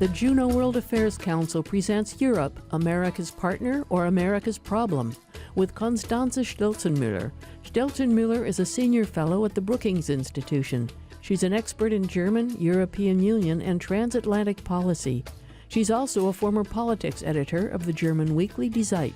The Juneau World Affairs Council presents Europe, America's Partner or America's Problem, with Constanze Stelzenmuller. Stelzenmuller is a senior fellow at the Brookings Institution. She's an expert in German, European Union, and transatlantic policy. She's also a former politics editor of the German weekly Die ZEIT.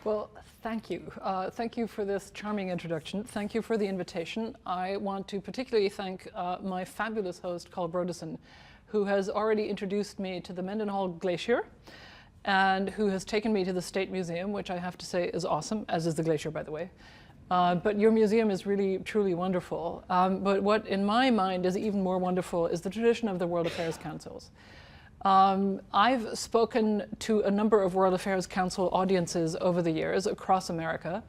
Well, thank you. Thank you for this charming introduction. Thank you for the invitation. I want to particularly thank my fabulous host, Carl Brodesson, who has already introduced me to the Mendenhall Glacier and who has taken me to the State Museum, which I have to say is awesome, as is the glacier, by the way. But your museum is really, truly wonderful. But what, in my mind, is even more wonderful is the tradition of the World Affairs Councils. I've spoken to a number of World Affairs Council audiences over the years across America,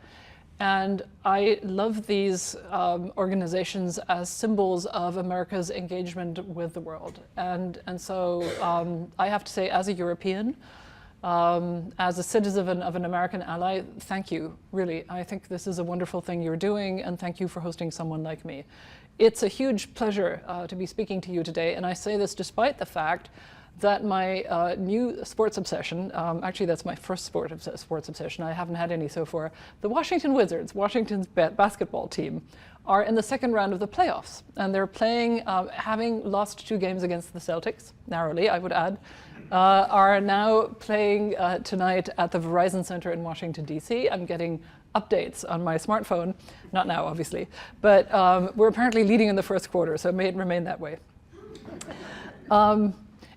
and I love these organizations as symbols of America's engagement with the world. And so I have to say, as a European, as a citizen of an American ally, thank you, really. I think this is a wonderful thing you're doing, and thank you for hosting someone like me. It's a huge pleasure to be speaking to you today, and I say this despite the fact that my new sports obsession, actually that's my first sports obsession, I haven't had any so far, the Washington Wizards, Washington's basketball team, are in the second round of the playoffs. And they're playing, having lost 2 games against the Celtics, narrowly I would add, are now playing tonight at the Verizon Center in Washington, D.C. I'm getting updates on my smartphone, not now obviously, but we're apparently leading in the first quarter, so it may remain that way.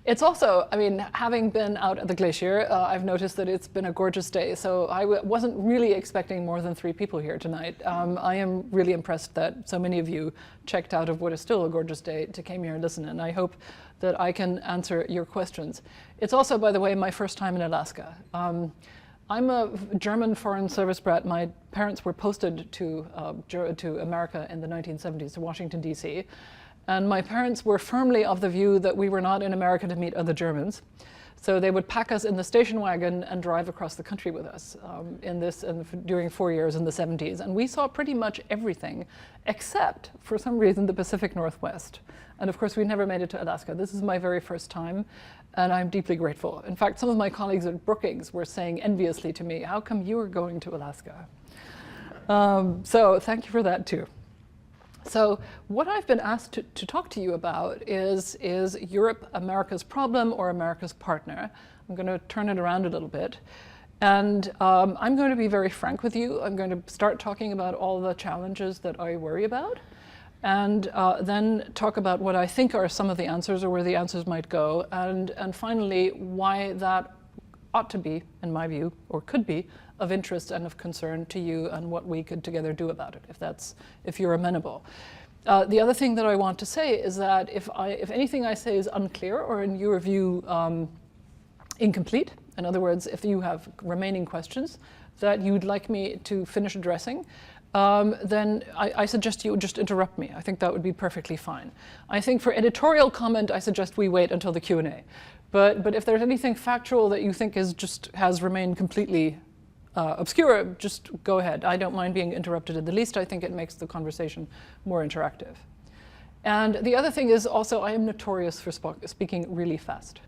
It's also, I mean, having been out at the glacier, I've noticed that it's been a gorgeous day, so I wasn't really expecting more than 3 people here tonight. I am really impressed that so many of you checked out of what is still a gorgeous day to came here and listen, and I hope that I can answer your questions. It's also, by the way, my first time in Alaska. I'm a German Foreign Service brat. My parents were posted to America in the 1970s, to Washington, D.C., and my parents were firmly of the view that we were not in America to meet other Germans. So they would pack us in the station wagon and drive across the country with us during 4 years in the 70s. And we saw pretty much everything, except, for some reason, the Pacific Northwest. And of course, we never made it to Alaska. This is my very first time, and I'm deeply grateful. In fact, some of my colleagues at Brookings were saying enviously to me, how come you are going to Alaska? So thank you for that, too. So what I've been asked to talk to you about is Europe America's problem or America's partner? I'm going to turn it around a little bit. And I'm going to be very frank with you. I'm going to start talking about all the challenges that I worry about, and then talk about what I think are some of the answers or where the answers might go, and finally why that ought to be, in my view, or could be, of interest and of concern to you and what we could together do about it, if you're amenable. The other thing that I want to say is that if anything I say is unclear or in your view incomplete, in other words, if you have remaining questions that you'd like me to finish addressing, then I suggest you just interrupt me. I think that would be perfectly fine. I think for editorial comment, I suggest we wait until the Q&A. But if there's anything factual that you think has remained completely obscure, just go ahead. I don't mind being interrupted in the least. I think it makes the conversation more interactive. And the other thing is also I am notorious for speaking really fast.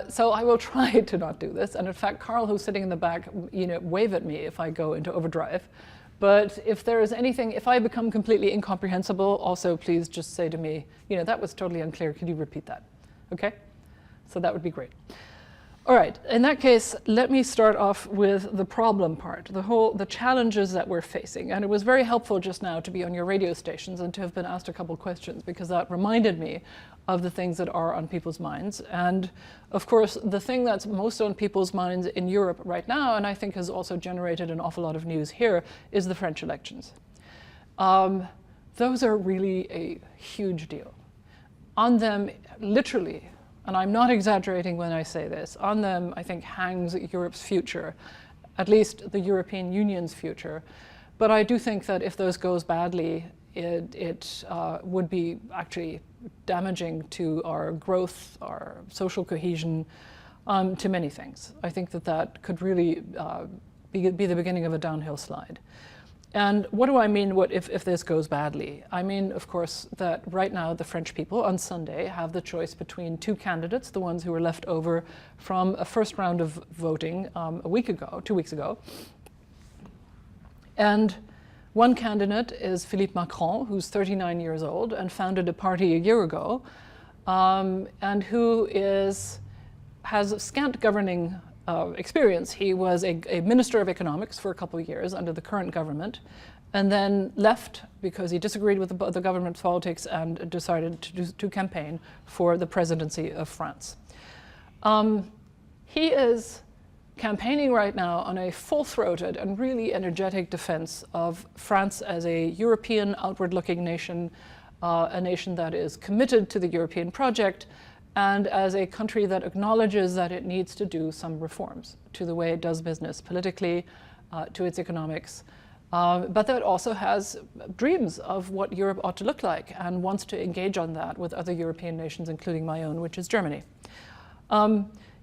So I will try to not do this. And in fact, Carl, who's sitting in the back, wave at me if I go into overdrive. But if there is anything, if I become completely incomprehensible, also please just say to me, that was totally unclear. Could you repeat that? Okay? So that would be great. All right, in that case, let me start off with the problem part, the challenges that we're facing. And it was very helpful just now to be on your radio stations and to have been asked a couple questions, because that reminded me of the things that are on people's minds. And of course, the thing that's most on people's minds in Europe right now, and I think has also generated an awful lot of news here, is the French elections. Those are really a huge deal. On them, literally, and I'm not exaggerating when I say this, on them, I think, hangs Europe's future, at least the European Union's future. But I do think that if those goes badly, it would be actually damaging to our growth, our social cohesion, to many things. I think that could really be the beginning of a downhill slide. And what do I mean if this goes badly? I mean, of course, that right now the French people on Sunday have the choice between two candidates, the ones who were left over from a first round of voting 2 weeks ago. And one candidate is Philippe Macron, who's 39 years old and founded a party a year ago, and who has scant governing experience. He was a minister of economics for a couple of years under the current government, and then left because he disagreed with the government's politics and decided to campaign for the presidency of France. He is campaigning right now on a full-throated and really energetic defense of France as a European outward-looking nation, a nation that is committed to the European project, and as a country that acknowledges that it needs to do some reforms to the way it does business politically, to its economics, but that also has dreams of what Europe ought to look like and wants to engage on that with other European nations, including my own, which is Germany.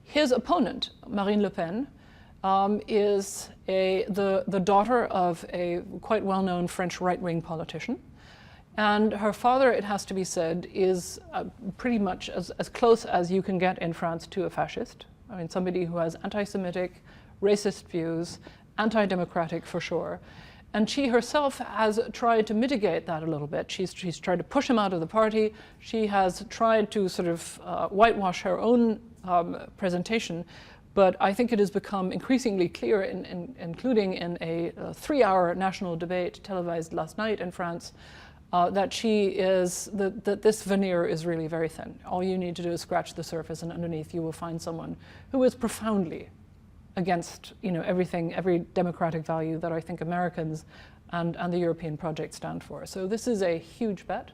His opponent, Marine Le Pen, is the daughter of a quite well-known French right-wing politician. And her father, it has to be said, is pretty much as close as you can get in France to a fascist. I mean, somebody who has anti-Semitic, racist views, anti-democratic for sure. And she herself has tried to mitigate that a little bit. She's tried to push him out of the party. She has tried to sort of whitewash her own presentation. But I think it has become increasingly clear, including in a 3-hour national debate televised last night in France, that that this veneer is really very thin. All you need to do is scratch the surface, and underneath you will find someone who is profoundly against, every democratic value that I think Americans and the European project stand for. So this is a huge bet.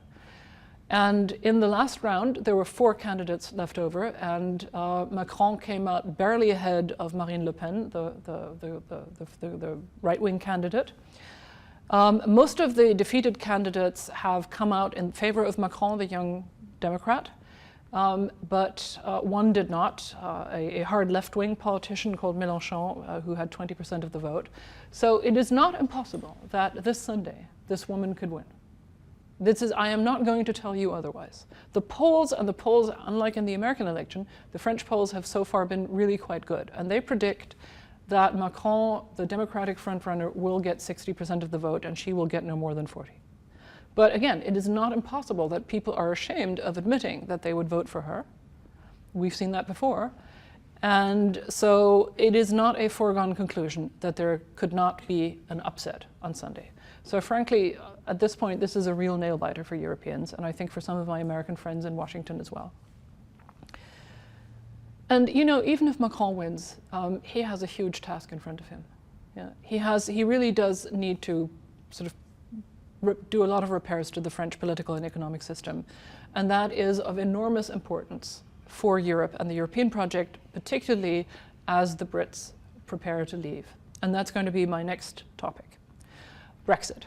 And in the last round, there were 4 candidates left over, and Macron came out barely ahead of Marine Le Pen, the right-wing candidate. Most of the defeated candidates have come out in favor of Macron, the young Democrat, but one did not, a hard left-wing politician called Mélenchon, who had 20% of the vote. So it is not impossible that this Sunday, this woman could win. I am not going to tell you otherwise. The polls, unlike in the American election, the French polls have so far been really quite good, and they predict that Macron, the Democratic frontrunner, will get 60% of the vote, and she will get no more than 40. But again, it is not impossible that people are ashamed of admitting that they would vote for her. We've seen that before. And so it is not a foregone conclusion that there could not be an upset on Sunday. So frankly, at this point, this is a real nail-biter for Europeans, and I think for some of my American friends in Washington as well. And even if Macron wins, he has a huge task in front of him. Yeah. He really does need to sort of do a lot of repairs to the French political and economic system. And that is of enormous importance for Europe and the European project, particularly as the Brits prepare to leave. And that's going to be my next topic, Brexit.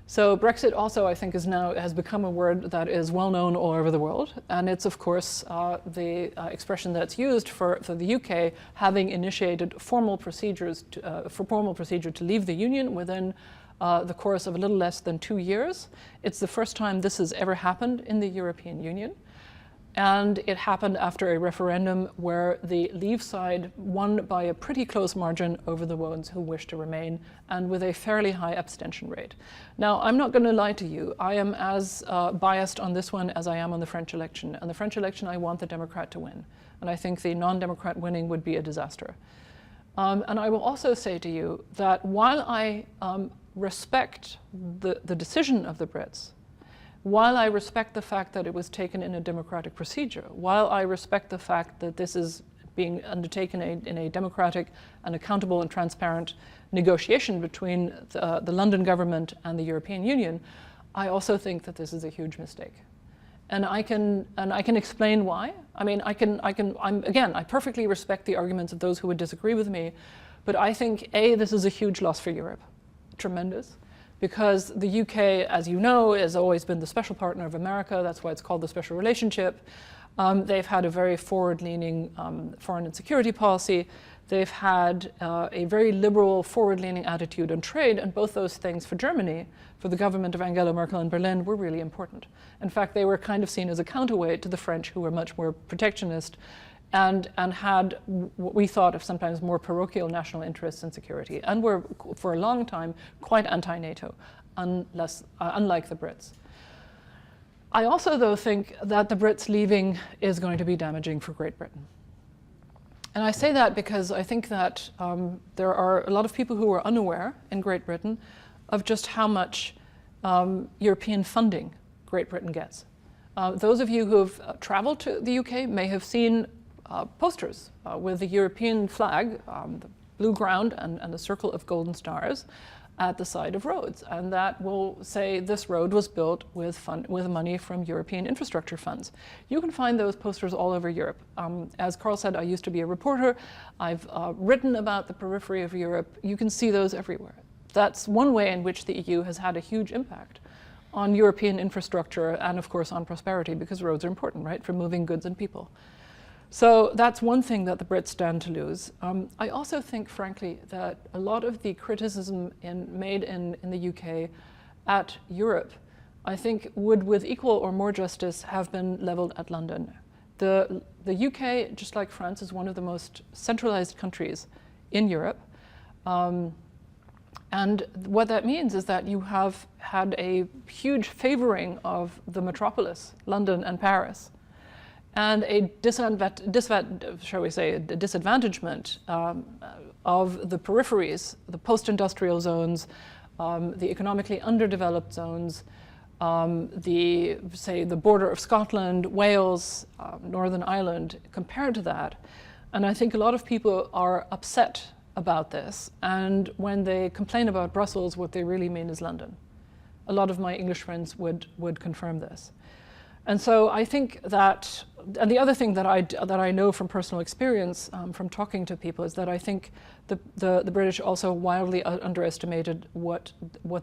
So Brexit also, I think, has become a word that is well known all over the world. And it's, of course, the expression that's used for the UK having initiated formal procedure to leave the Union within the course of a little less than 2 years. It's the first time this has ever happened in the European Union. And it happened after a referendum where the Leave side won by a pretty close margin over the ones who wish to remain, and with a fairly high abstention rate. Now, I'm not going to lie to you. I am as biased on this one as I am on the French election. And the French election, I want the Democrat to win. And I think the non-Democrat winning would be a disaster. And I will also say to you that while I respect the decision of the Brits, while I respect the fact that it was taken in a democratic procedure, while I respect the fact that this is being undertaken in a democratic and accountable and transparent negotiation between the London government and the European Union, I also think that this is a huge mistake. And I can explain why. I mean, I perfectly respect the arguments of those who would disagree with me, but I think, A, this is a huge loss for Europe, tremendous. Because the UK, as you know, has always been the special partner of America. That's why it's called the special relationship. They've had a very forward-leaning foreign and security policy. They've had a very liberal, forward-leaning attitude on trade, and both those things for Germany, for the government of Angela Merkel in Berlin, were really important. In fact, they were kind of seen as a counterweight to the French, who were much more protectionist and had what we thought of sometimes more parochial national interests in security, and were, for a long time, quite anti-NATO, unlike the Brits. I also, though, think that the Brits leaving is going to be damaging for Great Britain. And I say that because I think that there are a lot of people who are unaware in Great Britain of just how much European funding Great Britain gets. Those of you who have traveled to the UK may have seen posters with the European flag, the blue ground and a circle of golden stars at the side of roads. And that will say this road was built with money from European infrastructure funds. You can find those posters all over Europe. As Carl said, I used to be a reporter. I've written about the periphery of Europe. You can see those everywhere. That's one way in which the EU has had a huge impact on European infrastructure and, of course, on prosperity, because roads are important, right, for moving goods and people. So that's one thing that the Brits stand to lose. I also think, frankly, that a lot of the criticism made in the UK at Europe, I think, would, with equal or more justice, have been leveled at London. The UK, just like France, is one of the most centralized countries in Europe. And what that means is that you have had a huge favoring of the metropolis, London and Paris, and a disadvantagement of the peripheries, the post-industrial zones, the economically underdeveloped zones, the border of Scotland, Wales, Northern Ireland, compared to that. And I think a lot of people are upset about this, and when they complain about Brussels, what they really mean is London. A lot of my English friends would confirm this. And so I think that, and the other thing that I know from personal experience, from talking to people, is that I think the British also wildly underestimated what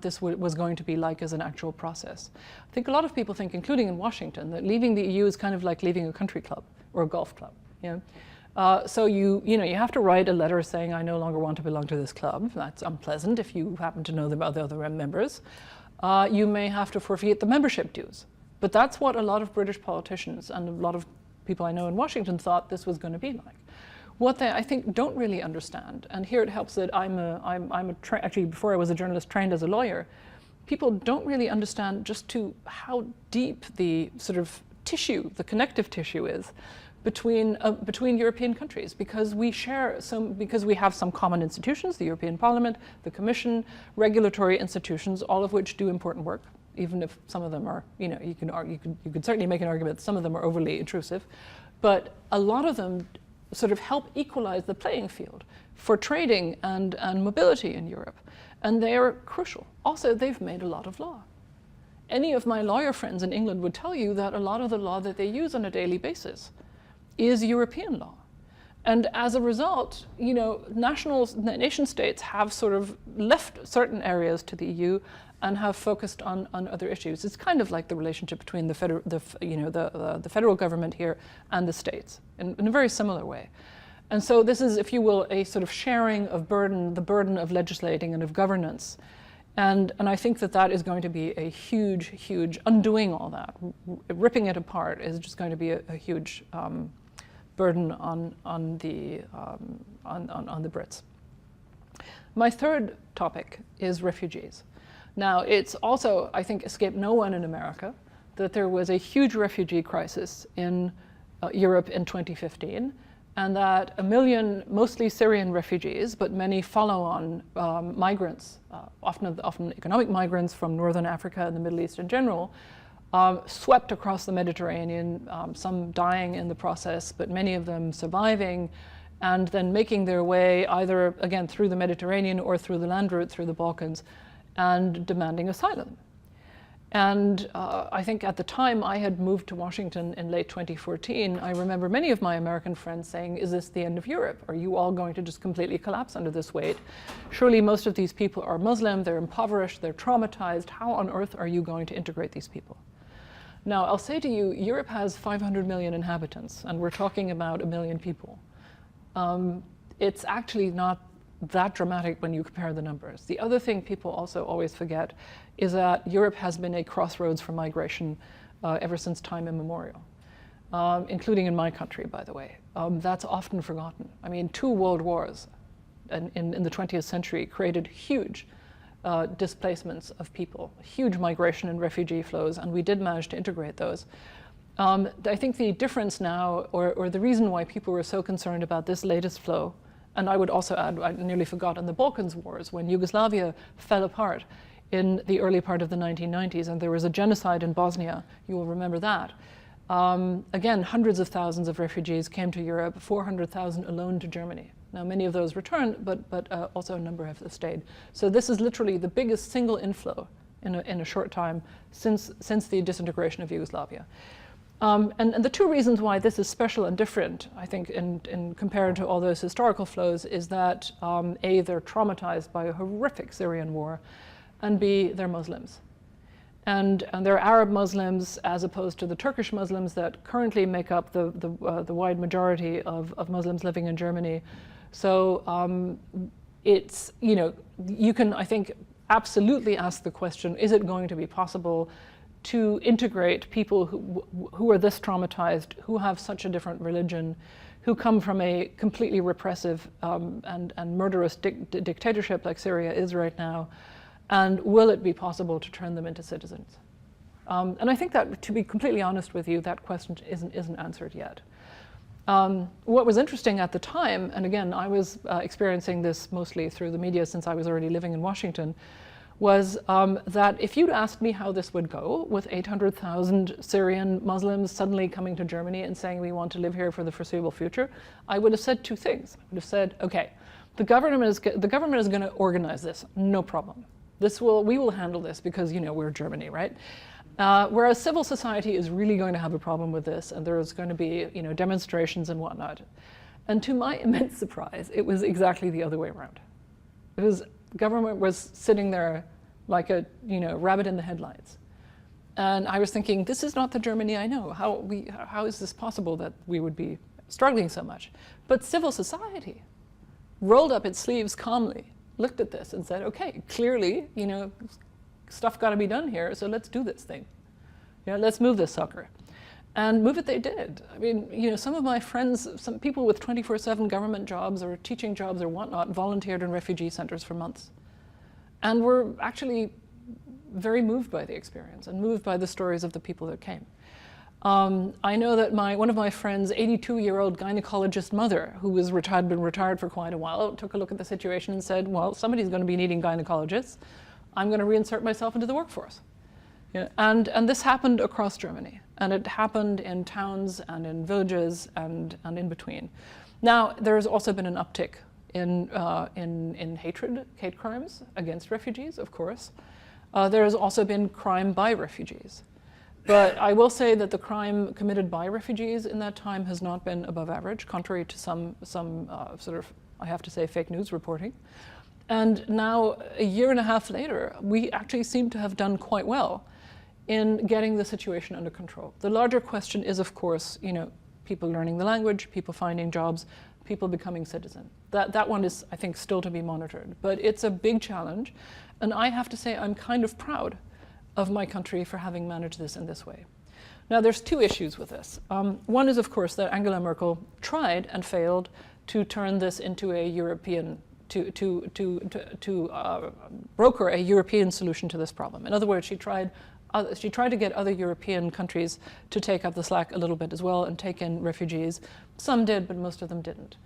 this was going to be like as an actual process. I think a lot of people think, including in Washington, that leaving the EU is kind of like leaving a country club or a golf club. You know? So you have to write a letter saying, I no longer want to belong to this club. That's unpleasant if you happen to know the other members. You may have to forfeit the membership dues. But that's what a lot of British politicians and a lot of people I know in Washington thought this was going to be like. What they, I think, don't really understand, and here it helps that actually before I was a journalist, trained as a lawyer, people don't really understand just how deep the sort of tissue, the connective tissue is between European countries, because we have some common institutions, the European Parliament, the Commission, regulatory institutions, all of which do important work. Even if some of them are, you could certainly make an argument that some of them are overly intrusive, but a lot of them sort of help equalize the playing field for trading and mobility in Europe, and they are crucial. Also, they've made a lot of law. Any of my lawyer friends in England would tell you that a lot of the law that they use on a daily basis is European law. And as a result, nation states have sort of left certain areas to the EU and have focused on other issues. It's kind of like the relationship between the federal government here and the states in a very similar way. And so this is, if you will, a sort of sharing of burden, the burden of legislating and of governance. And I think that is going to be a huge undoing all that, ripping it apart is just going to be a huge burden on the Brits. My third topic is refugees. Now, it's also, I think, escaped no one in America that there was a huge refugee crisis in Europe in 2015, and that 1 million, mostly Syrian refugees, but many follow-on migrants, often economic migrants from Northern Africa and the Middle East in general, swept across the Mediterranean, some dying in the process, but many of them surviving, and then making their way either, again, through the Mediterranean or through the land route through the Balkans, and demanding asylum. And I think at the time I had moved to Washington in late 2014, I remember many of my American friends saying, is this the end of Europe? Are you all going to just completely collapse under this weight? Surely most of these people are Muslim, they're impoverished, they're traumatized. How on earth are you going to integrate these people? Now, I'll say to you, Europe has 500 million inhabitants, and we're talking about 1 million people. it's actually not that dramatic when you compare the numbers. The other thing people also always forget is that Europe has been a crossroads for migration ever since time immemorial, including in my country, by the way. That's often forgotten. I mean, 2 world wars in the 20th century created huge displacements of people, huge migration and refugee flows, and we did manage to integrate those. I think the difference now, or the reason why people were so concerned about this latest flow, and I would also add, I nearly forgot, in the Balkans wars, when Yugoslavia fell apart in the early part of the 1990s, and there was a genocide in Bosnia, you will remember that. Again, hundreds of thousands of refugees came to Europe, 400,000 alone to Germany. Now, many of those returned, but also a number have stayed. So this is literally the biggest single inflow in a short time since the disintegration of Yugoslavia. And the 2 reasons why this is special and different, I think, in compared to all those historical flows, is that A, they're traumatized by a horrific Syrian war, and B, they're Muslims. And they're Arab Muslims as opposed to the Turkish Muslims that currently make up the wide majority of Muslims living in Germany. So it's, you know, you can, I think, absolutely ask the question, is it going to be possible to integrate people who are this traumatized, who have such a different religion, who come from a completely repressive and murderous dictatorship like Syria is right now, and will it be possible to turn them into citizens? And I think that, to be completely honest with you, that question isn't answered yet. What was interesting at the time, and again, I was experiencing this mostly through the media since I was already living in Washington, was that if you'd asked me how this would go with 800,000 Syrian Muslims suddenly coming to Germany and saying we want to live here for the foreseeable future, I would have said 2 things. I would have said, okay, the government is going to organize this, no problem. We will handle this because, you know, we're Germany, right? Whereas civil society is really going to have a problem with this, and there's going to be, you know, demonstrations and whatnot. And to my immense surprise, it was exactly the other way around. It was, the government was sitting there like a, you know, rabbit in the headlights. And I was thinking, this is not the Germany I know. How is this possible that we would be struggling so much? But civil society rolled up its sleeves calmly, looked at this and said, okay, clearly, you know, stuff got to be done here, so let's do this thing. You know, let's move this sucker. And move it they did. I mean, you know, some of my friends, some people with 24/7 government jobs or teaching jobs or whatnot volunteered in refugee centers for months. And were actually very moved by the experience and moved by the stories of the people that came. I know that one of my friends' 82-year-old gynecologist mother, who had been retired for quite a while, took a look at the situation and said, well, somebody's going to be needing gynecologists. I'm going to reinsert myself into the workforce. Yeah, and this happened across Germany. And it happened in towns and in villages and in between. Now, there's also been an uptick in hate crimes against refugees, of course. There has also been crime by refugees. But I will say that the crime committed by refugees in that time has not been above average, contrary to some sort of, I have to say, fake news reporting. And now, a year and a half later, we actually seem to have done quite well in getting the situation under control. The larger question is, of course, you know, people learning the language, people finding jobs, people becoming citizen. That one is, I think, still to be monitored. But it's a big challenge. And I have to say, I'm kind of proud of my country for having managed this in this way. Now, there's 2 issues with this. One is, of course, that Angela Merkel tried and failed to turn this into a European, to broker a European solution to this problem. In other words, she tried to get other European countries to take up the slack a little bit as well and take in refugees. Some did, but most of them didn't.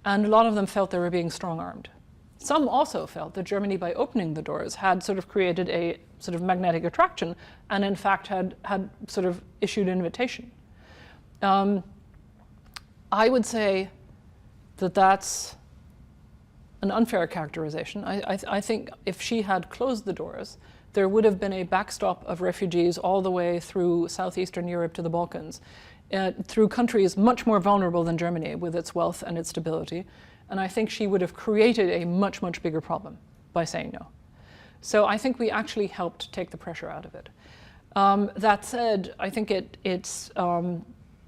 And a lot of them felt they were being strong-armed. Some also felt that Germany, by opening the doors, had sort of created a sort of magnetic attraction and in fact had sort of issued an invitation. I would say that that's an unfair characterization. I think if she had closed the doors, there would have been a backstop of refugees all the way through southeastern Europe to the Balkans, through countries much more vulnerable than Germany with its wealth and its stability. And I think she would have created a much, much bigger problem by saying no. So I think we actually helped take the pressure out of it. That said, I think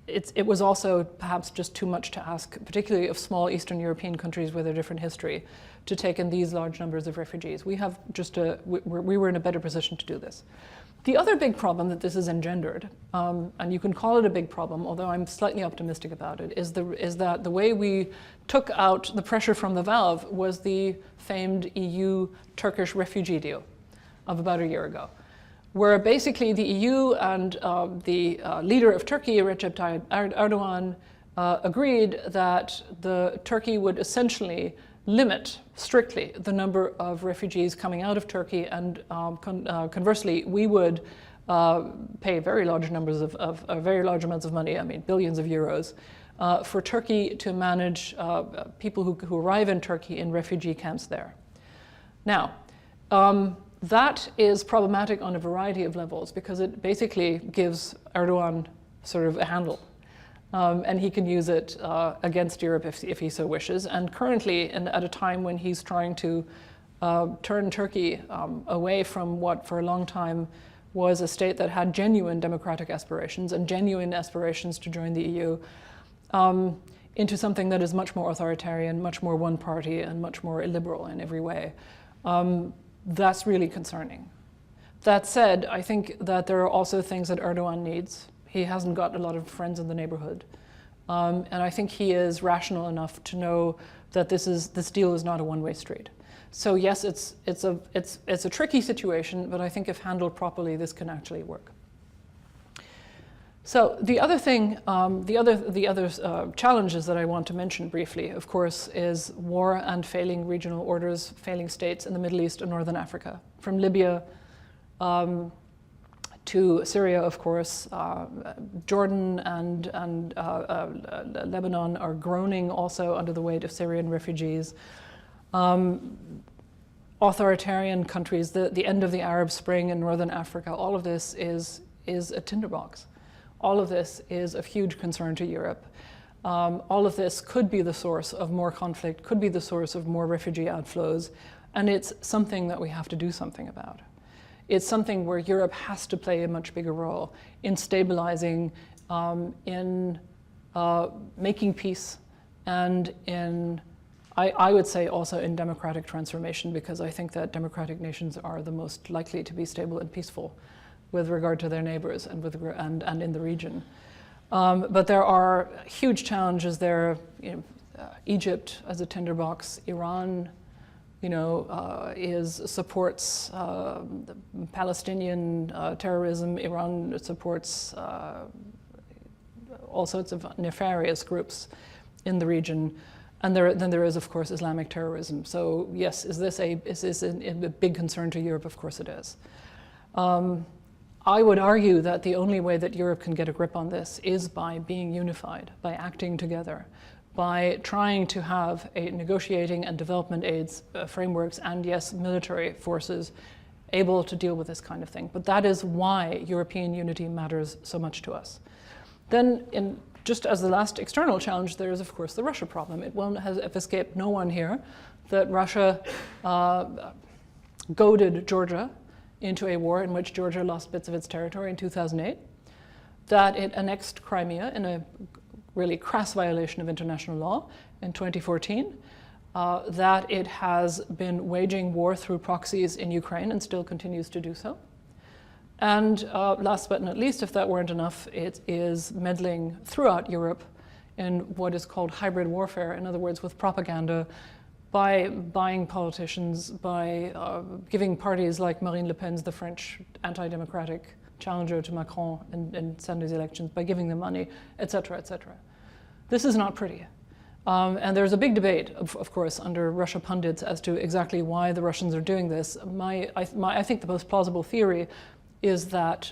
it was also perhaps just too much to ask, particularly of small Eastern European countries with a different history, to take in these large numbers of refugees. We were in a better position to do this. The other big problem that this has engendered, and you can call it a big problem, although I'm slightly optimistic about it, is that the way we took out the pressure from the valve was the famed EU-Turkish refugee deal of about a year ago, where basically the EU and the leader of Turkey, Recep Tayyip Erdogan, agreed that Turkey would essentially limit strictly the number of refugees coming out of Turkey, and conversely, we would pay very large numbers of very large amounts of money, I mean billions of euros, for Turkey to manage people who arrive in Turkey in refugee camps there. Now, that is problematic on a variety of levels because it basically gives Erdogan sort of a handle. And he can use it against Europe if he so wishes. And currently, at a time when he's trying to turn Turkey away from what for a long time was a state that had genuine democratic aspirations and genuine aspirations to join the EU, into something that is much more authoritarian, much more one party, and much more illiberal in every way. That's really concerning. That said, I think that there are also things that Erdogan needs. He hasn't got a lot of friends in the neighborhood. And I think he is rational enough to know that this deal is not a one-way street. So yes, it's a tricky situation, but I think if handled properly, this can actually work. So the other thing, the other challenges that I want to mention briefly, of course, is war and failing regional orders, failing states in the Middle East and Northern Africa, from Libya to Syria, of course. Jordan and Lebanon are groaning also under the weight of Syrian refugees. Authoritarian countries, the end of the Arab Spring in Northern Africa, all of this is a tinderbox. All of this is of huge concern to Europe. All of this could be the source of more conflict, could be the source of more refugee outflows, and it's something that we have to do something about. It's something where Europe has to play a much bigger role in stabilizing, in making peace, and in, I would say also in democratic transformation, because I think that democratic nations are the most likely to be stable and peaceful with regard to their neighbors and in the region. But there are huge challenges there. Egypt as a tinderbox, Iran, supports Palestinian terrorism. Iran supports all sorts of nefarious groups in the region. And then there is, of course, Islamic terrorism. So yes, is this a big concern to Europe? Of course it is. I would argue that the only way that Europe can get a grip on this is by being unified, by acting together, by trying to have a negotiating and development aids frameworks and, yes, military forces able to deal with this kind of thing. But that is why European unity matters so much to us. Then, just as the last external challenge, there is, of course, the Russia problem. It won't have escaped no one here that Russia goaded Georgia into a war in which Georgia lost bits of its territory in 2008, that it annexed Crimea in a really crass violation of international law in 2014, that it has been waging war through proxies in Ukraine and still continues to do so. And last but not least, if that weren't enough, it is meddling throughout Europe in what is called hybrid warfare, in other words, with propaganda, by buying politicians, by giving parties like Marine Le Pen's, the French anti-democratic challenger to Macron in Sunday's elections, by giving them money, et cetera, et cetera. This is not pretty. And there's a big debate, of course, under Russia pundits as to exactly why the Russians are doing this. I think the most plausible theory is that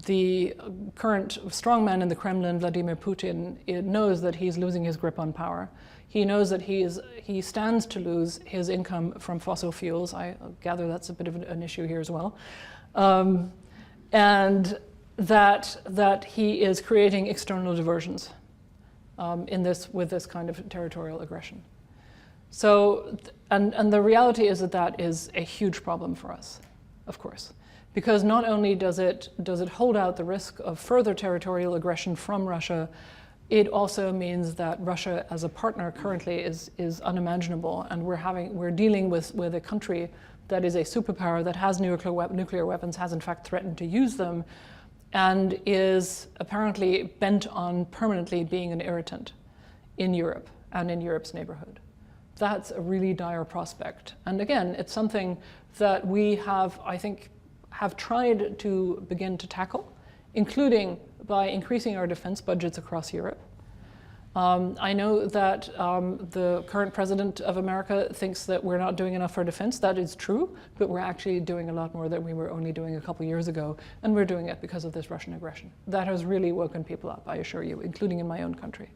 the current strongman in the Kremlin, Vladimir Putin, knows that he's losing his grip on power. He knows that he stands to lose his income from fossil fuels. I gather that's a bit of an issue here as well. And that he is creating external diversions with this kind of territorial aggression. So, and the reality is that is a huge problem for us, of course, Because not only does it hold out the risk of further territorial aggression from Russia, it also means that Russia as a partner currently is unimaginable, and we're dealing with a country that is a superpower that has nuclear weapons, has in fact threatened to use them, and is apparently bent on permanently being an irritant in Europe and in Europe's neighborhood. That's a really dire prospect. And again, it's something that we have, I think, have tried to begin to tackle, including by increasing our defense budgets across Europe. I know that the current president of America thinks that we're not doing enough for defense. That is true, but we're actually doing a lot more than we were only doing a couple years ago, and we're doing it because of this Russian aggression. That has really woken people up, I assure you, including in my own country.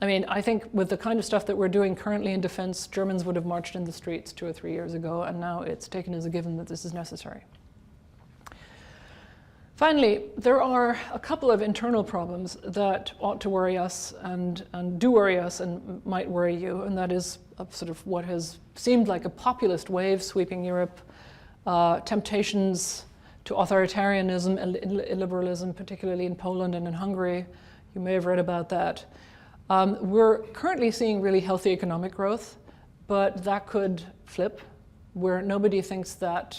I mean, I think with the kind of stuff that we're doing currently in defense, Germans would have marched in the streets 2 or 3 years ago, and now it's taken as a given that this is necessary. Finally, there are a couple of internal problems that ought to worry us and do worry us and might worry you, and that is sort of what has seemed like a populist wave sweeping Europe, temptations to authoritarianism and illiberalism, particularly in Poland and in Hungary. You may have read about that. We're currently seeing really healthy economic growth, but that could flip, where nobody thinks that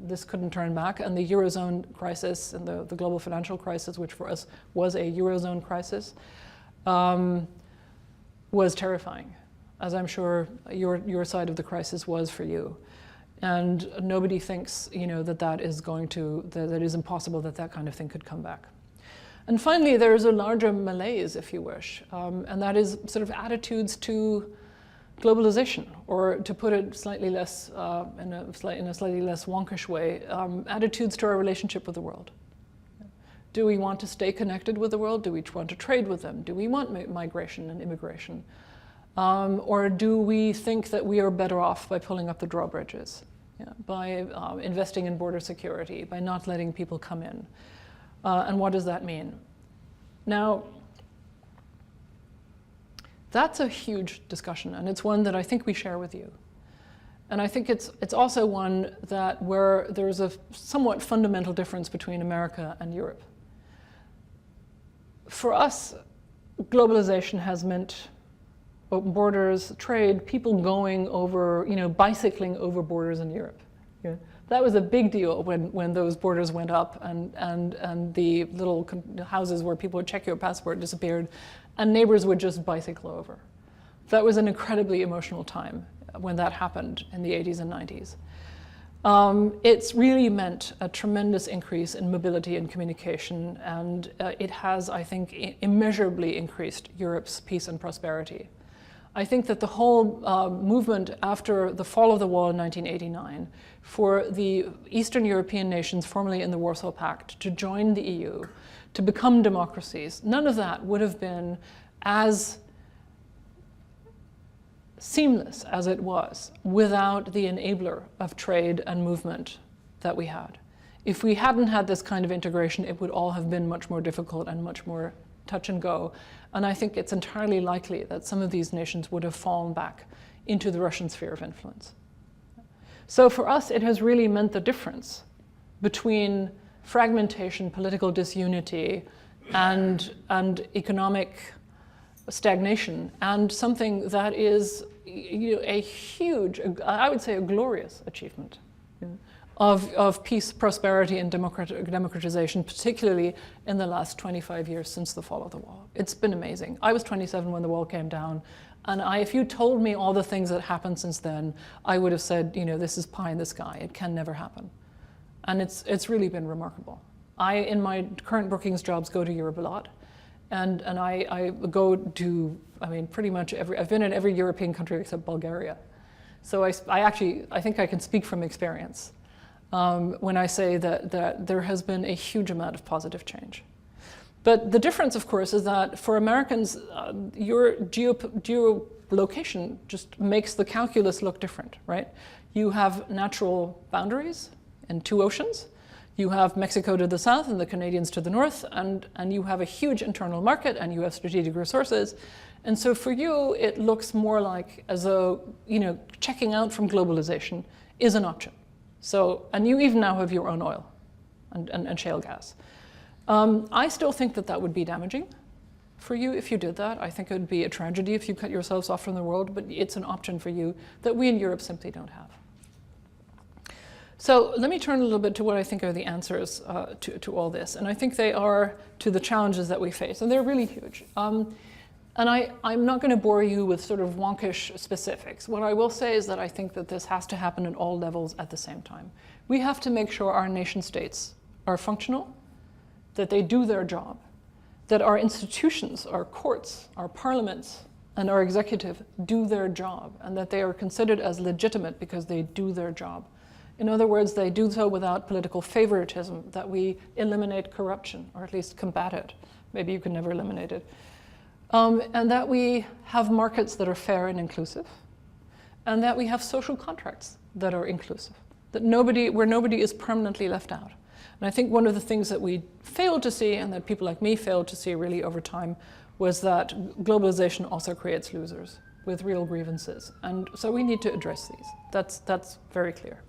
this couldn't turn back, and the Eurozone crisis and the global financial crisis, which for us was a Eurozone crisis, was terrifying, as I'm sure your side of the crisis was for you. And nobody thinks that is impossible, that kind of thing could come back. And finally, there's a larger malaise, if you wish, and that is sort of attitudes to globalization, or to put it slightly less, in a slightly less wonkish way, attitudes to our relationship with the world. Do we want to stay connected with the world? Do we want to trade with them? Do we want migration and immigration? Or do we think that we are better off by pulling up the drawbridges, by investing in border security, by not letting people come in? And what does that mean? Now, that's a huge discussion, and it's one that I think we share with you. And I think it's also one where there's a somewhat fundamental difference between America and Europe. For us, globalization has meant open borders, trade, people going over, bicycling over borders in Europe. Yeah. That was a big deal when those borders went up and the little houses where people would check your passport disappeared, and neighbors would just bicycle over. That was an incredibly emotional time when that happened in the 80s and 90s. It's really meant a tremendous increase in mobility and communication, and it has, I think, immeasurably increased Europe's peace and prosperity. I think that the whole movement after the fall of the wall in 1989 for the Eastern European nations formerly in the Warsaw Pact to join the EU, to become democracies, none of that would have been as seamless as it was without the enabler of trade and movement that we had. If we hadn't had this kind of integration, it would all have been much more difficult and much more touch and go. And I think it's entirely likely that some of these nations would have fallen back into the Russian sphere of influence. So for us, it has really meant the difference between fragmentation, political disunity, and economic stagnation, and something that is a huge, I would say a glorious achievement of peace, prosperity, and democratization, particularly in the last 25 years since the fall of the wall. It's been amazing. I was 27 when the wall came down, and if you told me all the things that happened since then, I would have said, this is pie in the sky. It can never happen. And it's really been remarkable. In my current Brookings jobs, go to Europe a lot. And I go to, pretty much I've been in every European country except Bulgaria. So I think I can speak from experience when I say that there has been a huge amount of positive change. But the difference, of course, is that for Americans, your geolocation just makes the calculus look different, right? You have natural boundaries and 2 oceans. You have Mexico to the south and the Canadians to the north, and you have a huge internal market, and you have strategic resources. And so for you, it looks more like as though, checking out from globalization is an option. So, and you even now have your own oil and shale gas. I still think that that would be damaging for you if you did that. I think it would be a tragedy if you cut yourselves off from the world, but it's an option for you that we in Europe simply don't have. So let me turn a little bit to what I think are the answers to all this. And I think they are to the challenges that we face, and they're really huge. And I'm not going to bore you with sort of wonkish specifics. What I will say is that I think that this has to happen at all levels at the same time. We have to make sure our nation states are functional, that they do their job, that our institutions, our courts, our parliaments, and our executive do their job, and that they are considered as legitimate because they do their job. In other words, they do so without political favoritism, that we eliminate corruption, or at least combat it. Maybe you can never eliminate it. And that we have markets that are fair and inclusive, and that we have social contracts that are inclusive, that where nobody is permanently left out. And I think one of the things that we failed to see, and that people like me failed to see really over time, was that globalization also creates losers with real grievances. And so we need to address these. That's very clear.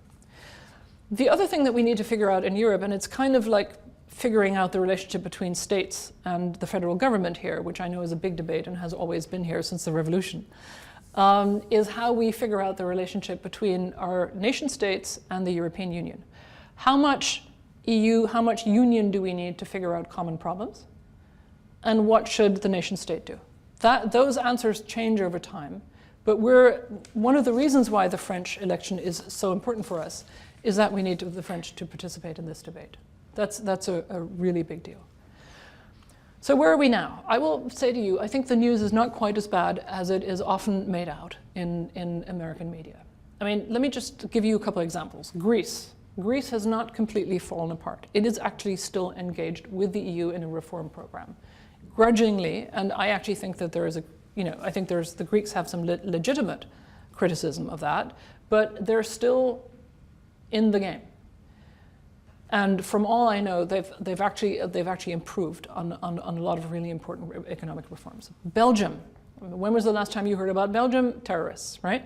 The other thing that we need to figure out in Europe, and it's kind of like figuring out the relationship between states and the federal government here, which I know is a big debate and has always been here since the revolution, is how we figure out the relationship between our nation states and the European Union. How much EU, how much union do we need to figure out common problems? And what should the nation state do? Those answers change over time, but one of the reasons why the French election is so important for us is that we need the French to participate in this debate. That's a really big deal. So where are we now? I will say to you, I think the news is not quite as bad as it is often made out in American media. I mean, let me just give you a couple of examples. Greece. Greece has not completely fallen apart. It is actually still engaged with the EU in a reform program. Grudgingly, and I actually think that there is I think the Greeks have some legitimate criticism of that, but they're still in the game. And from all I know, they've actually improved on a lot of really important economic reforms. Belgium. When was the last time you heard about Belgium? Terrorists, right?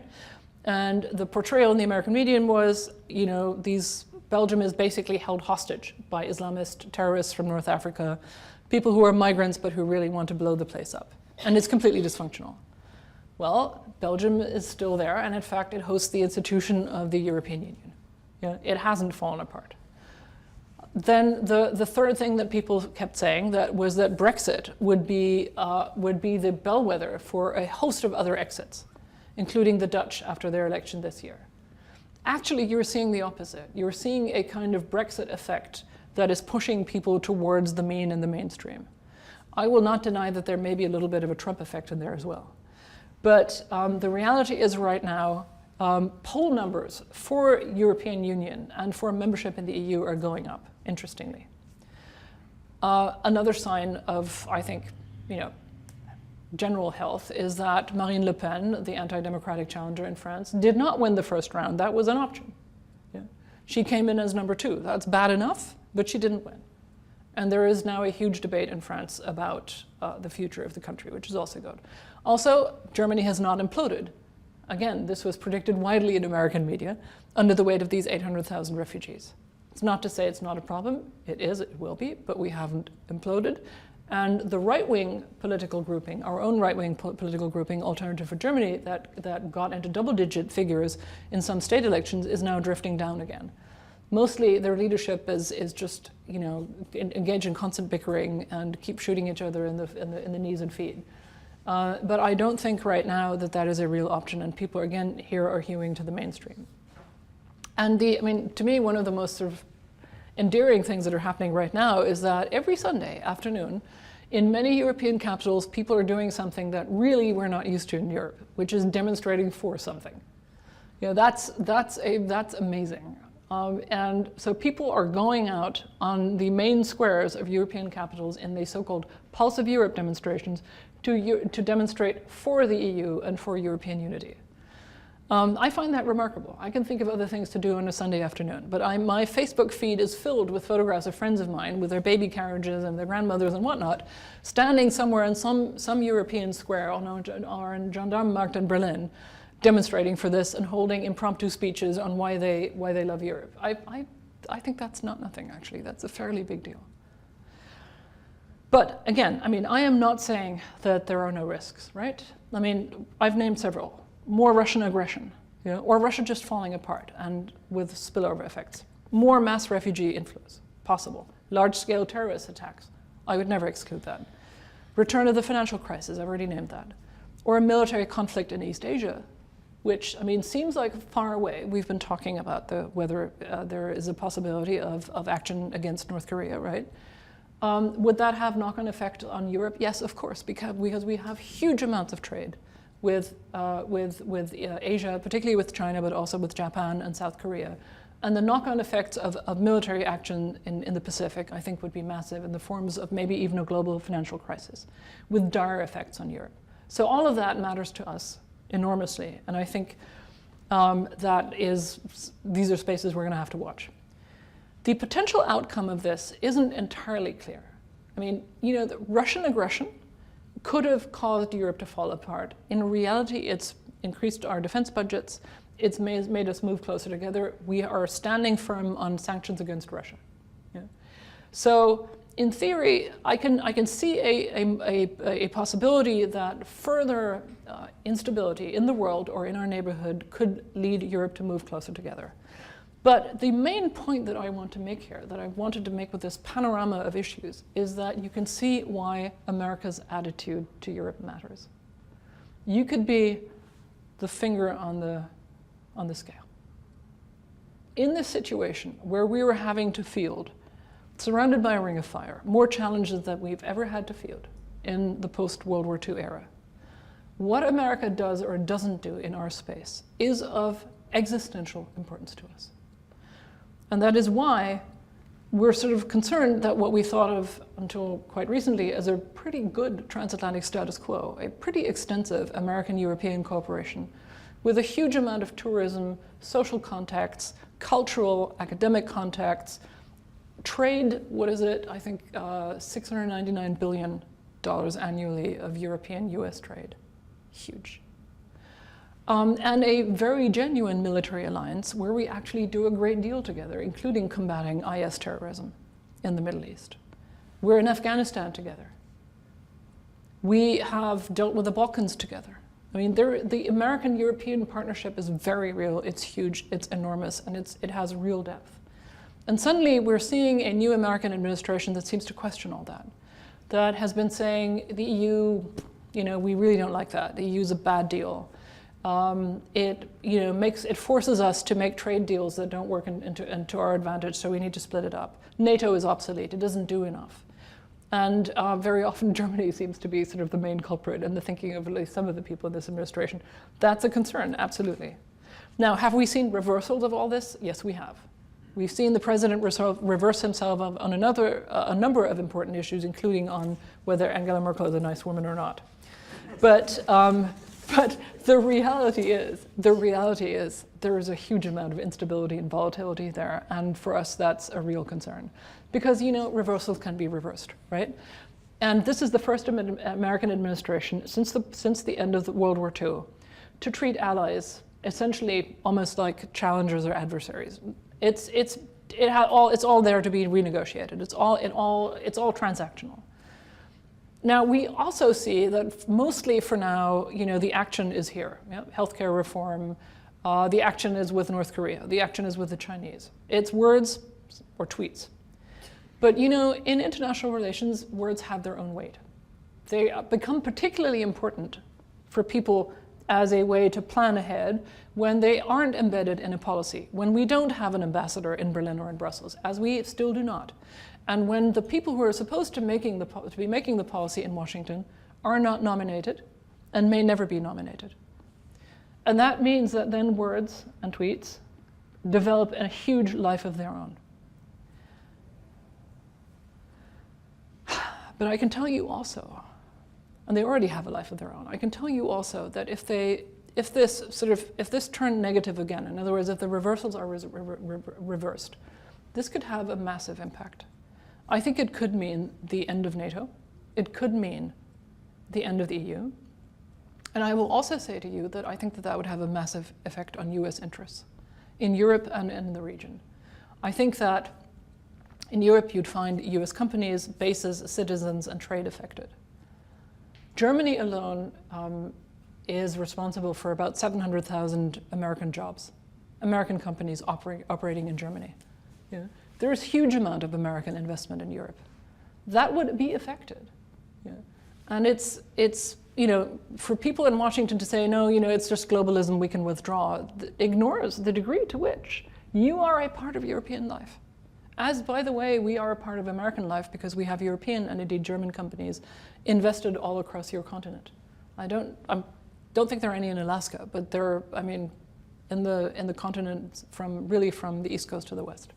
And the portrayal in the American media was, Belgium is basically held hostage by Islamist terrorists from North Africa, people who are migrants but who really want to blow the place up. And it's completely dysfunctional. Well, Belgium is still there, and in fact, it hosts the institution of the European Union. It hasn't fallen apart. Then the third thing that people kept saying was that Brexit would be the bellwether for a host of other exits, including the Dutch after their election this year. Actually, you're seeing the opposite. You're seeing a kind of Brexit effect that is pushing people towards the mean and the mainstream. I will not deny that there may be a little bit of a Trump effect in there as well. But the reality is right now, poll numbers for European Union and for membership in the EU are going up, interestingly. Another sign of, I think, general health is that Marine Le Pen, the anti-democratic challenger in France, did not win the first round. That was an option. She came in as number 2. That's bad enough, but she didn't win. And there is now a huge debate in France about the future of the country, which is also good. Also, Germany has not imploded. Again, this was predicted widely in American media under the weight of these 800,000 refugees. It's not to say it's not a problem. It is, it will be, but we haven't imploded. And the right-wing political grouping, our own right-wing political grouping, Alternative for Germany, that got into double-digit figures in some state elections, is now drifting down again. Mostly their leadership is just, engage in constant bickering and keep shooting each other in the knees and feet. But I don't think right now that is a real option, and people, again, here are hewing to the mainstream. And to me, one of the most sort of endearing things that are happening right now is that every Sunday afternoon, in many European capitals, people are doing something that really we're not used to in Europe, which is demonstrating for something. That's amazing. And so people are going out on the main squares of European capitals in the so-called Pulse of Europe demonstrations to demonstrate for the EU and for European unity. I find that remarkable. I can think of other things to do on a Sunday afternoon, but my Facebook feed is filled with photographs of friends of mine with their baby carriages and their grandmothers and whatnot, standing somewhere in some European square, or in Gendarmenmarkt in Berlin, demonstrating for this and holding impromptu speeches on why they love Europe. I think that's not nothing, actually. That's a fairly big deal. But again, I mean, I am not saying that there are no risks, right? I mean, I've named several. More Russian aggression, you know, or Russia just falling apart and with spillover effects. More mass refugee inflows, possible. Large-scale terrorist attacks. I would never exclude that. Return of the financial crisis, I've already named that. Or a military conflict in East Asia, which, I mean, seems like far away. We've been talking about whether there is a possibility of action against North Korea, right? Would that have knock-on effect on Europe? Yes, of course, because we have huge amounts of trade with Asia, particularly with China, but also with Japan and South Korea. And the knock-on effects of military action in the Pacific, I think, would be massive in the forms of maybe even a global financial crisis, with dire effects on Europe. So all of that matters to us enormously, and I think these are spaces we're going to have to watch. The potential outcome of this isn't entirely clear. I mean, you know, the Russian aggression could have caused Europe to fall apart. In reality, it's increased our defense budgets. It's made us move closer together. We are standing firm on sanctions against Russia. Yeah. So in theory, I can see a possibility that further instability in the world or in our neighborhood could lead Europe to move closer together. But the main point that I want to make here, that I wanted to make with this panorama of issues, is that you can see why America's attitude to Europe matters. You could be the finger on the scale. In this situation where we were having to field, surrounded by a ring of fire, more challenges than we've ever had to field in the post-World War II era, what America does or doesn't do in our space is of existential importance to us. And that is why we're sort of concerned that what we thought of until quite recently as a pretty good transatlantic status quo, a pretty extensive American-European cooperation with a huge amount of tourism, social contacts, cultural, academic contacts, trade, what is it? I think $699 billion annually of European-US trade. Huge. And a very genuine military alliance where we actually do a great deal together, including combating IS terrorism in the Middle East. We're in Afghanistan together. We have dealt with the Balkans together. I mean, the American-European partnership is very real, it's huge, it's enormous, and it has real depth. And suddenly we're seeing a new American administration that seems to question all that. That has been saying the EU, you know, we really don't like that. The EU is a bad deal. It forces us to make trade deals that don't work into our advantage, so we need to split it up. NATO is obsolete, it doesn't do enough. And very often Germany seems to be sort of the main culprit in the thinking of at least some of the people in this administration. That's a concern, absolutely. Now, have we seen reversals of all this? Yes, we have. We've seen the president reverse himself on a number of important issues, including on whether Angela Merkel is a nice woman or not. But the reality is there is a huge amount of instability and volatility there, and for us that's a real concern. Because, you know, reversals can be reversed, right? And this is the first American administration since the end of the World War II to treat allies essentially almost like challengers or adversaries. It's all there to be renegotiated. It's all transactional. Now, we also see that mostly for now, you know, the action is here. Yeah? Healthcare reform, the action is with North Korea, the action is with the Chinese. It's words or tweets. But, you know, in international relations, words have their own weight. They become particularly important for people as a way to plan ahead when they aren't embedded in a policy, when we don't have an ambassador in Berlin or in Brussels, as we still do not. And when the people who are supposed to be making the policy in Washington are not nominated and may never be nominated. And that means that then words and tweets develop a huge life of their own. But I can tell you also, and they already have a life of their own, I can tell you also that if this turned negative again, in other words, if the reversals are reversed, this could have a massive impact. I think it could mean the end of NATO. It could mean the end of the EU. And I will also say to you that I think that that would have a massive effect on US interests in Europe and in the region. I think that in Europe you'd find US companies, bases, citizens, and trade affected. Germany alone is responsible for about 700,000 American jobs, American companies operating in Germany. Yeah. There is a huge amount of American investment in Europe. That would be affected. Yeah. And it's for people in Washington to say, no, it's just globalism, we can withdraw, ignores the degree to which you are a part of European life. As, by the way, we are a part of American life because we have European and indeed German companies invested all across your continent. I don't think there are any in Alaska, but there are, in the continent from the East Coast to the West.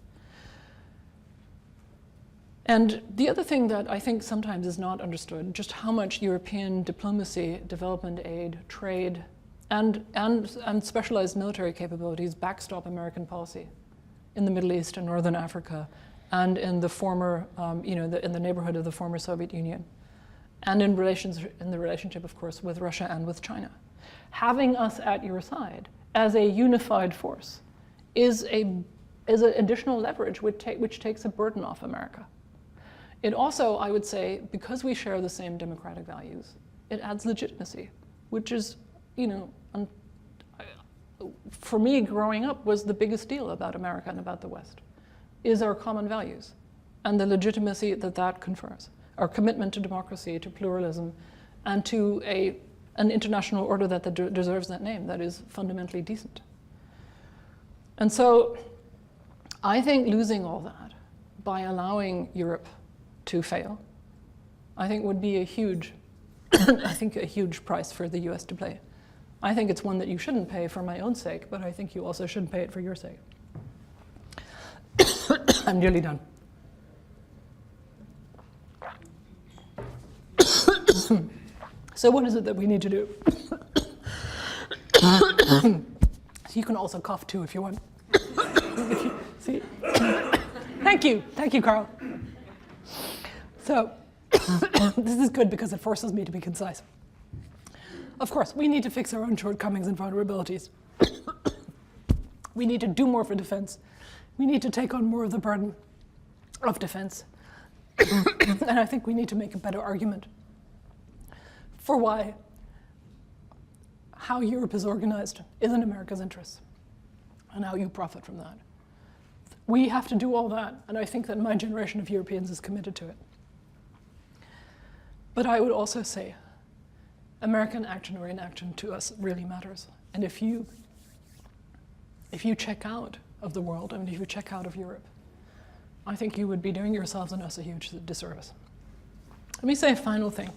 And the other thing that I think sometimes is not understood, just how much European diplomacy, development aid, trade, and specialized military capabilities backstop American policy in the Middle East and Northern Africa, and in the former, in the neighborhood of the former Soviet Union, and in the relationship, of course, with Russia and with China. Having us at your side as a unified force is an additional leverage which takes a burden off America. It also, I would say, because we share the same democratic values, it adds legitimacy, which is, for me, growing up, was the biggest deal about America and about the West, is our common values and the legitimacy that confers, our commitment to democracy, to pluralism, and to an international order that deserves that name, that is fundamentally decent. And so I think losing all that by allowing Europe to fail, I think would be a huge price for the US to pay. I think it's one that you shouldn't pay for my own sake, but I think you also shouldn't pay it for your sake. I'm nearly done. So what is it that we need to do? So you can also cough too if you want. See? Thank you, Carl. So this is good because it forces me to be concise. Of course, we need to fix our own shortcomings and vulnerabilities. We need to do more for defense. We need to take on more of the burden of defense. And I think we need to make a better argument for how Europe is organized is in America's interests and how you profit from that. We have to do all that, and I think that my generation of Europeans is committed to it. But I would also say American action or inaction to us really matters. And if you check out of the world, if you check out of Europe, I think you would be doing yourselves and us a huge disservice. Let me say a final thing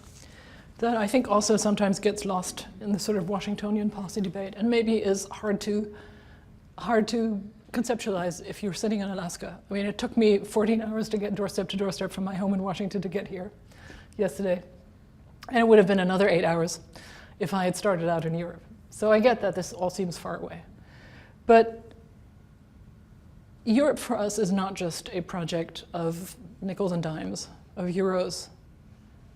that I think also sometimes gets lost in the sort of Washingtonian policy debate, and maybe is hard to conceptualize if you're sitting in Alaska. It took me 14 hours to get doorstep to doorstep from my home in Washington to get here yesterday. And it would have been another 8 hours if I had started out in Europe. So I get that this all seems far away. But Europe for us is not just a project of nickels and dimes, of euros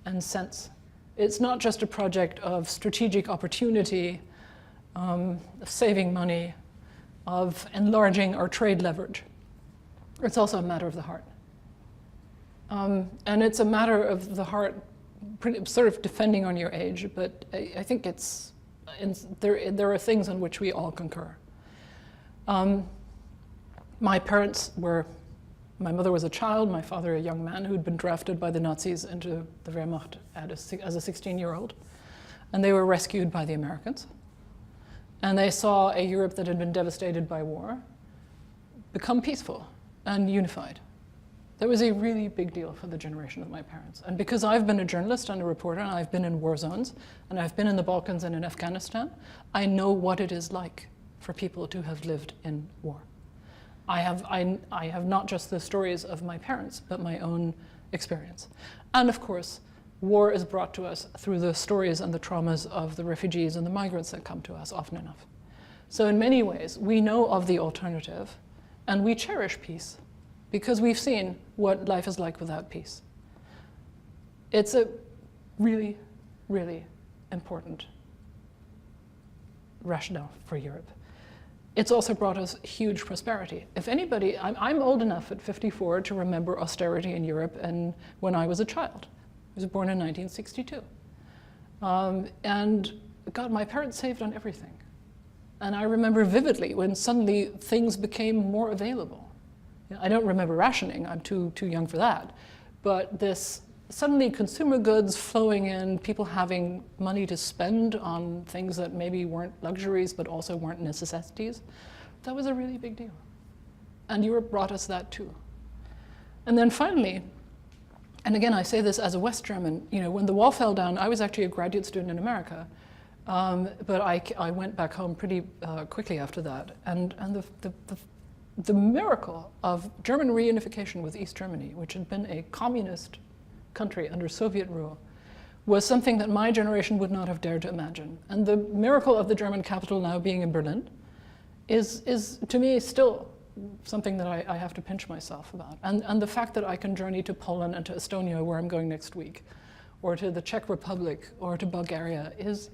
and cents. It's not just a project of strategic opportunity, of saving money, of enlarging our trade leverage. It's also a matter of the heart. And it's a matter of the heart, sort of depending on your age, but I think there are things on which we all concur. My parents my mother was a child, my father a young man who'd been drafted by the Nazis into the Wehrmacht as a 16-year-old. And they were rescued by the Americans. And they saw a Europe that had been devastated by war become peaceful and unified. That was a really big deal for the generation of my parents. And because I've been a journalist and a reporter, and I've been in war zones, and I've been in the Balkans and in Afghanistan, I know what it is like for people to have lived in war. I have not just the stories of my parents, but my own experience. And of course, war is brought to us through the stories and the traumas of the refugees and the migrants that come to us often enough. So in many ways, we know of the alternative, and we cherish peace because we've seen what life is like without peace. It's a really, really important rationale for Europe. It's also brought us huge prosperity. If anybody, I'm old enough at 54 to remember austerity in Europe and when I was a child. I was born in 1962. And God, my parents saved on everything. And I remember vividly when suddenly things became more available. I don't remember rationing, I'm too young for that. But this suddenly consumer goods flowing in, people having money to spend on things that maybe weren't luxuries but also weren't necessities, that was a really big deal. And Europe brought us that too. And then finally, and again I say this as a West German, when the wall fell down, I was actually a graduate student in America, but I went back home pretty quickly after that. And the miracle of German reunification with East Germany, which had been a communist country under Soviet rule, was something that my generation would not have dared to imagine. And the miracle of the German capital now being in Berlin is to me still something that I have to pinch myself about. And the fact that I can journey to Poland and to Estonia, where I'm going next week, or to the Czech Republic, or to Bulgaria, is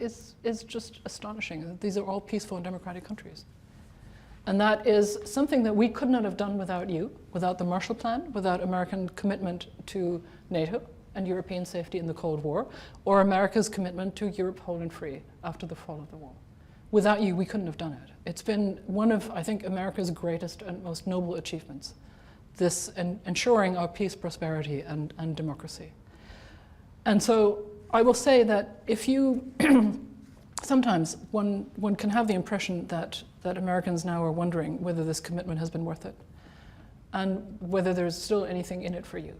just astonishing. These are all peaceful and democratic countries. And that is something that we could not have done without you, without the Marshall Plan, without American commitment to NATO and European safety in the Cold War, or America's commitment to Europe whole and free after the fall of the wall. Without you, we couldn't have done it. It's been one of, I think, America's greatest and most noble achievements, this ensuring our peace, prosperity, and democracy. And so I will say that if you, sometimes one can have the impression that Americans now are wondering whether this commitment has been worth it and whether there's still anything in it for you.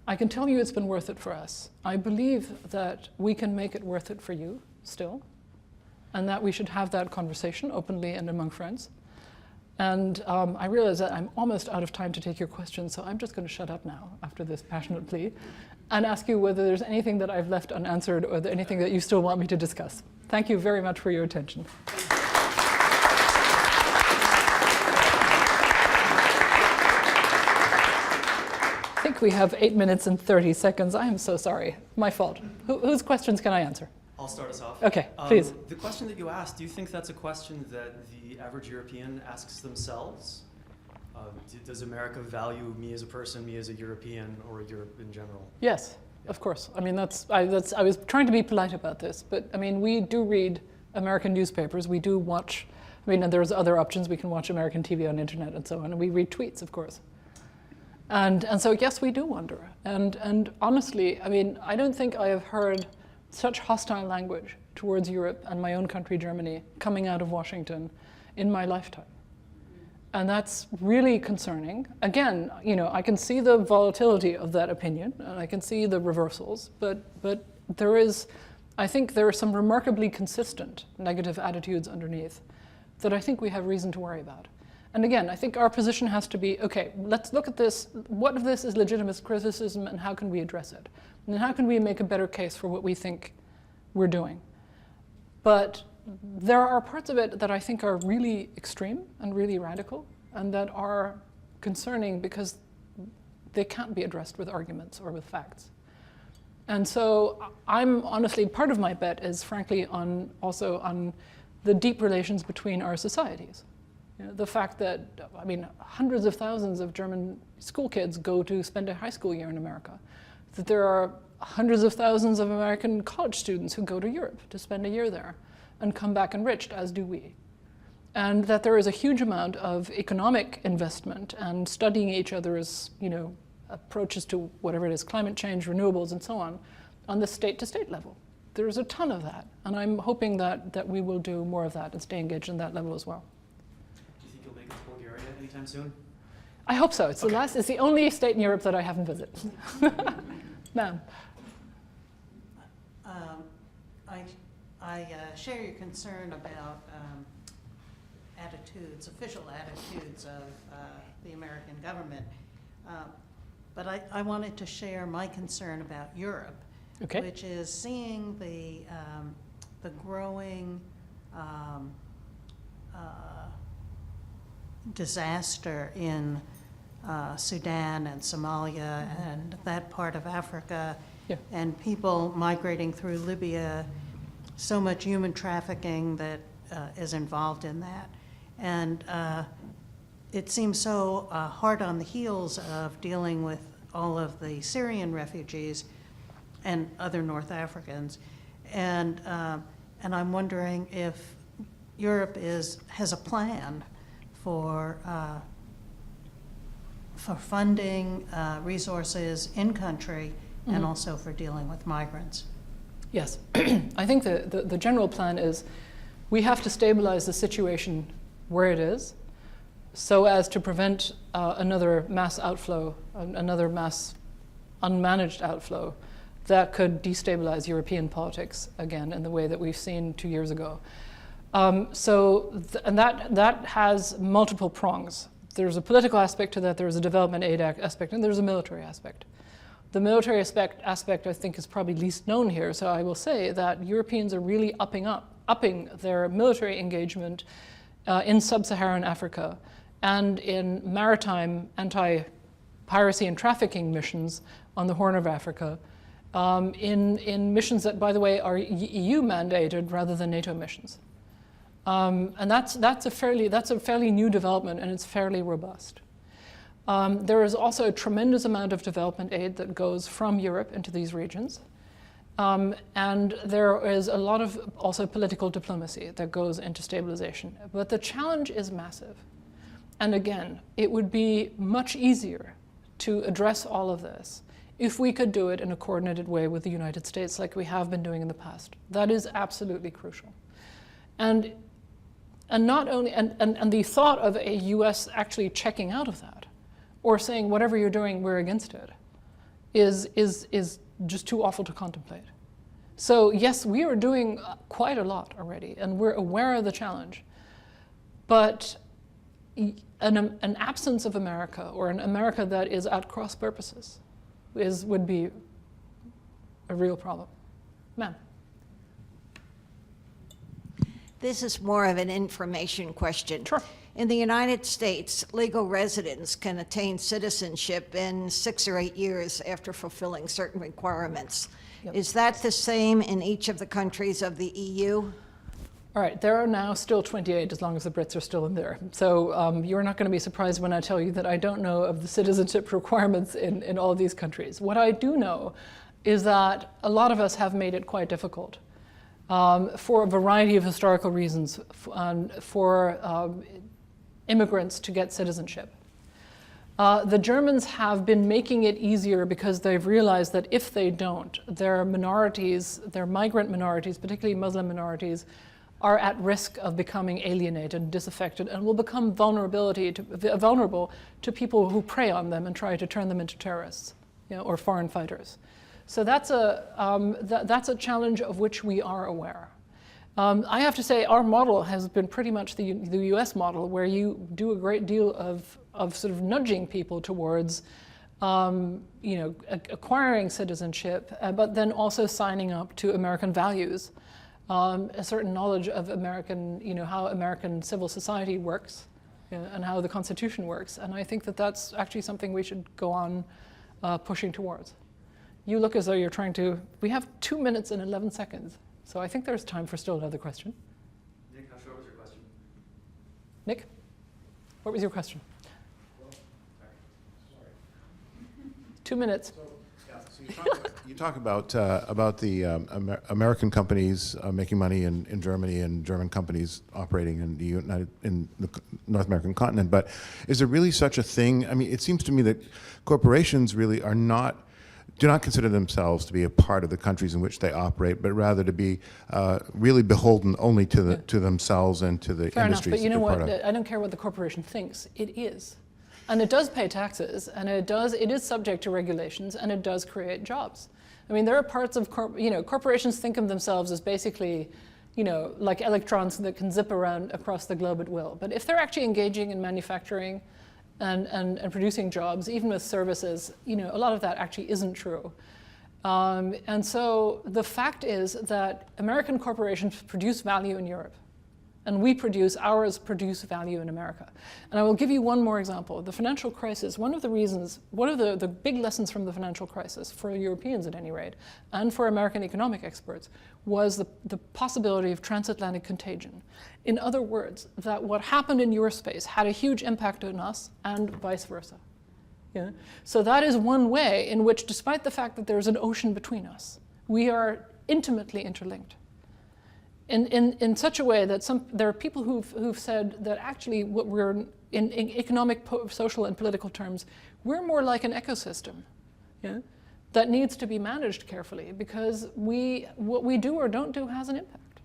I can tell you it's been worth it for us. I believe that we can make it worth it for you still, and that we should have that conversation openly and among friends. And I realize that I'm almost out of time to take your questions, so I'm just going to shut up now after this passionate plea and ask you whether there's anything that I've left unanswered or anything that you still want me to discuss. Thank you very much for your attention. I think we have 8 minutes and 30 seconds. I am so sorry. My fault. Whose questions can I answer? I'll start us off. Okay, please. The question that you asked, do you think that's a question that the average European asks themselves? Does America value me as a person, me as a European, or Europe in general? Yes, of course. I mean, I was trying to be polite about this, but I mean, we do read American newspapers. We do watch, and there's other options. We can watch American TV on the internet and so on, and we read tweets, of course. And so, yes, we do wonder. And honestly, I mean, I don't think I have heard such hostile language towards Europe and my own country, Germany, coming out of Washington in my lifetime. And that's really concerning. Again, I can see the volatility of that opinion, and I can see the reversals, but I think there are some remarkably consistent negative attitudes underneath that I think we have reason to worry about. And again, I think our position has to be, okay, let's look at this. What of this is legitimate criticism, and how can we address it? And how can we make a better case for what we think we're doing? But there are parts of it that I think are really extreme and really radical, and that are concerning because they can't be addressed with arguments or with facts. And so I'm honestly, part of my bet is frankly also on the deep relations between our societies. The fact that, hundreds of thousands of German school kids go to spend a high school year in America, that there are hundreds of thousands of American college students who go to Europe to spend a year there and come back enriched, as do we. And that there is a huge amount of economic investment and studying each other's, approaches to whatever it is, climate change, renewables, and so on the state-to-state level. There's a ton of that, and I'm hoping that we will do more of that and stay engaged in that level as well. Do you think you'll make it to Bulgaria anytime soon? I hope so. It's it's the only state in Europe that I haven't visited. Ma'am. I share your concern about official attitudes of the American government. But I wanted to share my concern about Europe, okay, which is seeing the growing disaster in Sudan and Somalia and that part of Africa, and people migrating through Libya, so much human trafficking that is involved in that. And it seems so hard on the heels of dealing with all of the Syrian refugees and other North Africans. And I'm wondering if Europe has a plan for funding resources in country and also for dealing with migrants. Yes, I think the general plan is we have to stabilize the situation where it is so as to prevent another mass outflow, another mass unmanaged outflow that could destabilize European politics again in the way that we've seen 2 years ago. And that has multiple prongs. There's a political aspect to that, there's a development aid aspect, and there's a military aspect. The military aspect I think is probably least known here, so I will say that Europeans are really upping their military engagement in sub-Saharan Africa and in maritime anti-piracy and trafficking missions on the Horn of Africa, in missions that, by the way, are EU mandated rather than NATO missions. And that's a fairly new development, and it's fairly robust. There is also a tremendous amount of development aid that goes from Europe into these regions. And there is a lot of also political diplomacy that goes into stabilization. But the challenge is massive. And again, it would be much easier to address all of this if we could do it in a coordinated way with the United States like we have been doing in the past. That is absolutely crucial. And not only, and the thought of a US actually checking out of that, or saying whatever you're doing, we're against it, is just too awful to contemplate. So yes, we are doing quite a lot already, and we're aware of the challenge. But an absence of America, or an America that is at cross purposes, would be a real problem. Ma'am. This is more of an information question. Sure. In the United States, legal residents can attain citizenship in 6 or 8 years after fulfilling certain requirements. Yep. Is that the same in each of the countries of the EU? All right, there are now still 28 as long as the Brits are still in there. So you're not going to be surprised when I tell you that I don't know of the citizenship requirements in all of these countries. What I do know is that a lot of us have made it quite difficult for a variety of historical reasons for immigrants to get citizenship. The Germans have been making it easier because they've realized that if they don't, their minorities, their migrant minorities, particularly Muslim minorities, are at risk of becoming alienated, disaffected, and will become vulnerable to people who prey on them and try to turn them into terrorists, or foreign fighters. So that's a challenge of which we are aware. I have to say our model has been pretty much the US model, where you do a great deal of sort of nudging people towards acquiring citizenship, but then also signing up to American values, a certain knowledge of American, how American civil society works, and how the Constitution works. And I think that that's actually something we should go on pushing towards. You look as though you're trying to, we have 2 minutes and 11 seconds. So I think there's time for still another question. Nick, how short was your question? Nick, what was your question? Well, sorry. 2 minutes. So you talk about the American companies making money in Germany and German companies operating in the North American continent. But is there really such a thing? I mean, it seems to me that corporations really do not consider themselves to be a part of the countries in which they operate, but rather to be really beholden only to themselves and to the Fair industries. Enough, but you know what? Part of. I don't care what the corporation thinks. It is. And it does pay taxes, and it is subject to regulations, and it does create jobs. I mean, there are parts of, corporations think of themselves as basically, like electrons that can zip around across the globe at will. But if they're actually engaging in manufacturing and producing jobs, even with services, a lot of that actually isn't true. And so the fact is that American corporations produce value in Europe. And we produce, ours produce value in America. And I will give you one more example. The financial crisis, one of the big lessons from the financial crisis, for Europeans at any rate, and for American economic experts, was the possibility of transatlantic contagion. In other words, that what happened in your space had a huge impact on us and vice versa. Yeah? So that is one way in which, despite the fact that there's an ocean between us, we are intimately interlinked. In such a way that there are people who've said that actually what we're, in economic, social, and political terms, we're more like an ecosystem, yeah, that needs to be managed carefully, because what we do or don't do has an impact.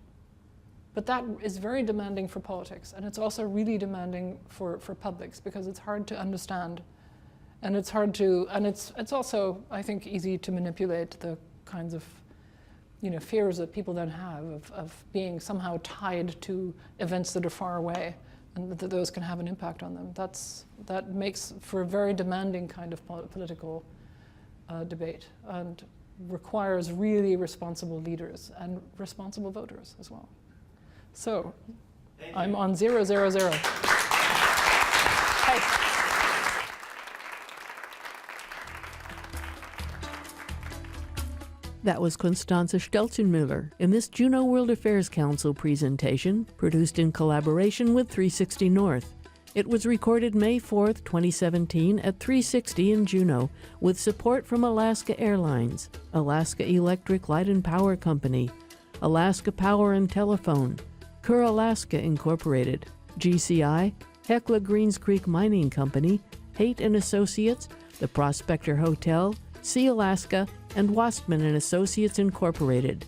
But that is very demanding for politics, and it's also really demanding for publics, because it's hard to understand, and it's also, I think, easy to manipulate the kinds of fears that people then have of being somehow tied to events that are far away, and that those can have an impact on them. That makes for a very demanding kind of political debate, and requires really responsible leaders and responsible voters as well. So, I'm on 000. Hey. That was Constanze Stelzenmuller in this Juneau World Affairs Council presentation, produced in collaboration with 360 North. It was recorded May 4th, 2017 at 360 in Juneau, with support from Alaska Airlines, Alaska Electric Light and Power Company, Alaska Power and Telephone, Kerr Alaska Incorporated, GCI, Hecla Greens Creek Mining Company, Haight and Associates, the Prospector Hotel, Sea Alaska, and Wastman and Associates Incorporated.